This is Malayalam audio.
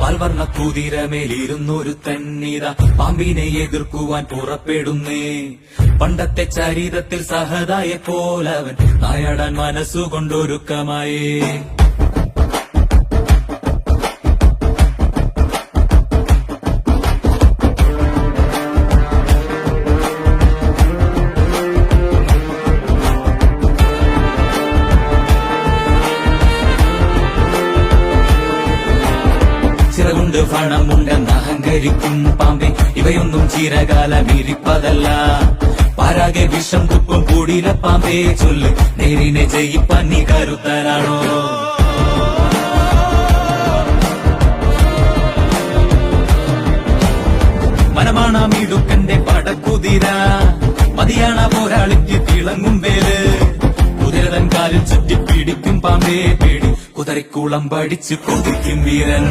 പാൽവർണ്ണ കുതിരമേലിരുന്നൊരു തന്നിത പാമ്പിനെ എതിർക്കുവാൻ പുറപ്പെടുന്നേ. പണ്ടത്തെ ചരിതത്തിൽ സഹതായെ പോലവൻ നായാടാൻ മനസ്സുകൊണ്ടൊരുക്കമായേ. ചിറകുണ്ട് പണമുണ്ടെന്ന് അഹങ്കരിക്കും പാമ്പേ, ഇവയൊന്നും ചിരകാലമിരിപ്പതല്ല. പാരാകെ വിഷം തുപ്പും കൂടില പാമ്പേ, ചൊല്ല് നേരിനെ ജയിപ്പാൻ നീ കരുത്തനാണോ? മനമാണമിടുക്കന്റെ പടക്കുതിര, മതിയാണ പോരാളിക്ക് തിളങ്ങും വേല്. കുതിരതൻ കാലിൽ ചുറ്റി പിടിക്കും പാമ്പേ പേടി, കുതിരക്കുളം പഠിച്ചു കൊതിക്കും വീരൻ.